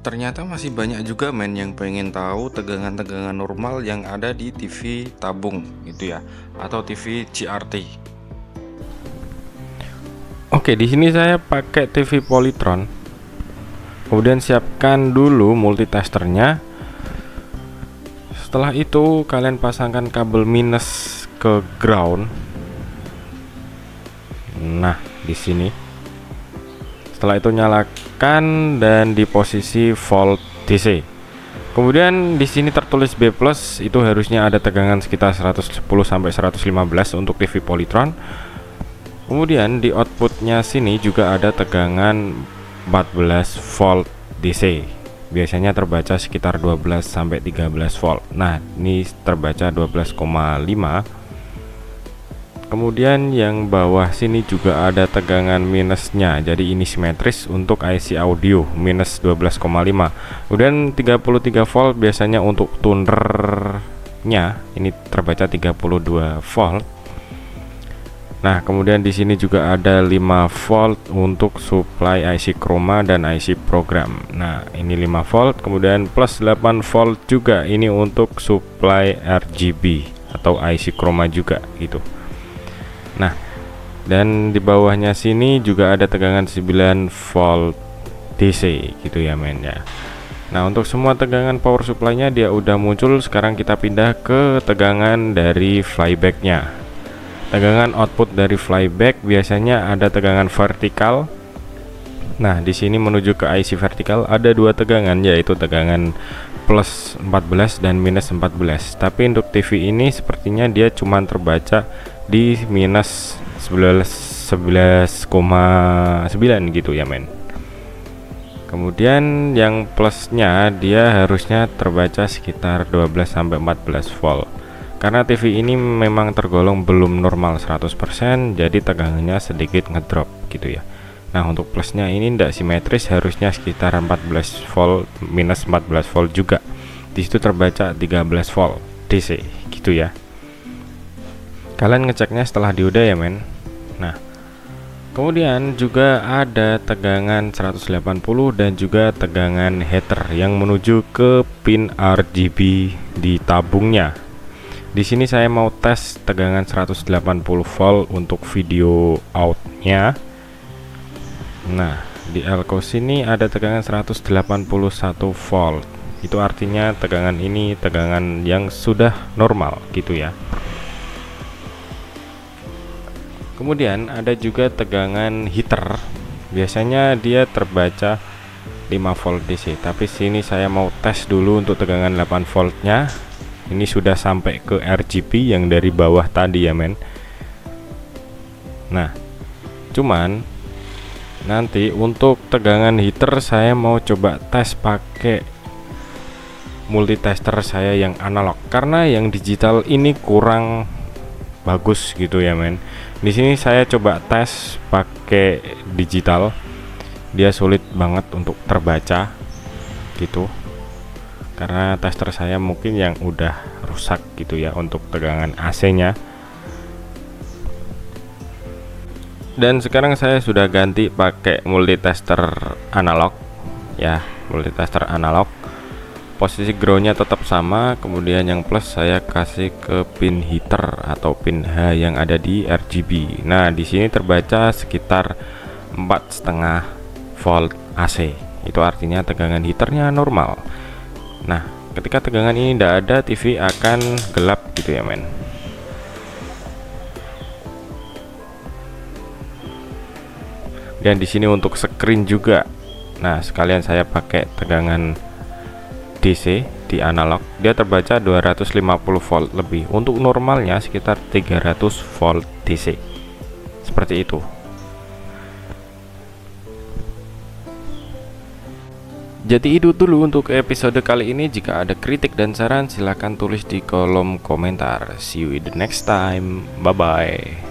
Ternyata masih banyak juga men yang pengen tahu tegangan-tegangan normal yang ada di TV tabung gitu ya, atau TV CRT. Oke, di sini saya pakai TV Polytron. Kemudian siapkan dulu multitesternya. Setelah itu kalian pasangkan kabel minus ke ground. Nah, di sini. Setelah itu nyalakan dan di posisi volt DC. Kemudian di sini tertulis B+, itu harusnya ada tegangan sekitar 110 sampai 115 untuk TV Polytron. Kemudian di outputnya sini juga ada tegangan 14 volt DC. Biasanya terbaca sekitar 12 sampai 13 volt. Nah, ini terbaca 12,5. Kemudian yang bawah sini juga ada tegangan minusnya. Jadi ini simetris untuk IC audio minus 12,5. Kemudian 33 volt biasanya untuk tunernya. Ini terbaca 32 volt. Nah, kemudian di sini juga ada 5 volt untuk supply IC chroma dan IC program. Nah, ini 5 volt, kemudian plus 8 volt juga ini untuk supply RGB atau IC chroma juga gitu. Nah, dan di bawahnya sini juga ada tegangan 9 volt DC gitu ya men ya. Nah, untuk semua tegangan power supply-nya dia udah muncul. Sekarang kita pindah ke tegangan dari flyback-nya. Tegangan output dari flyback biasanya ada tegangan vertikal. Nah, di sini menuju ke IC vertikal ada dua tegangan, yaitu tegangan plus 14 dan minus 14. Tapi untuk TV ini sepertinya dia cuma terbaca di minus 11,9 gitu ya men. Kemudian yang plusnya dia harusnya terbaca sekitar 12 sampai 14 volt. Karena TV ini memang tergolong belum normal 100%, jadi tegangannya sedikit ngedrop gitu ya. Nah, untuk plusnya ini tidak simetris, harusnya sekitar 14 volt minus 14 volt juga. Di situ terbaca 13 volt DC gitu ya. Kalian ngeceknya setelah dioda ya men. Nah, kemudian juga ada tegangan 180 dan juga tegangan heater yang menuju ke pin RGB di tabungnya. Di sini saya mau tes tegangan 180 volt untuk video outnya. Nah, di elko sini ada tegangan 181 volt. Itu artinya tegangan ini tegangan yang sudah normal gitu ya. Kemudian ada juga tegangan heater. Biasanya dia terbaca 5 volt DC, tapi sini saya mau tes dulu untuk tegangan 8 voltnya. Ini sudah sampai ke RGB yang dari bawah tadi ya men. Nah, cuman nanti untuk tegangan heater saya mau coba tes pakai multitester saya yang analog, karena yang digital ini kurang bagus gitu ya men. Di sini saya coba tes pakai digital, dia sulit banget untuk terbaca gitu, karena tester saya mungkin yang udah rusak gitu ya untuk tegangan AC nya. Dan sekarang saya sudah ganti pakai multitester analog ya, multitester analog. Posisi groundnya tetap sama, kemudian yang plus saya kasih ke pin heater atau pin H yang ada di RGB. Nah, di sini terbaca sekitar 4,5 volt AC. Itu artinya tegangan heaternya normal. Nah, ketika tegangan ini tidak ada, TV akan gelap gitu ya men. Dan di sini untuk screen juga. Nah, sekalian saya pakai tegangan DC di analog, dia terbaca 250 volt lebih. Untuk normalnya sekitar 300 volt DC. Seperti itu. Jadi itu dulu untuk episode kali ini. Jika ada kritik dan saran silahkan tulis di kolom komentar. See you in the next time. Bye bye.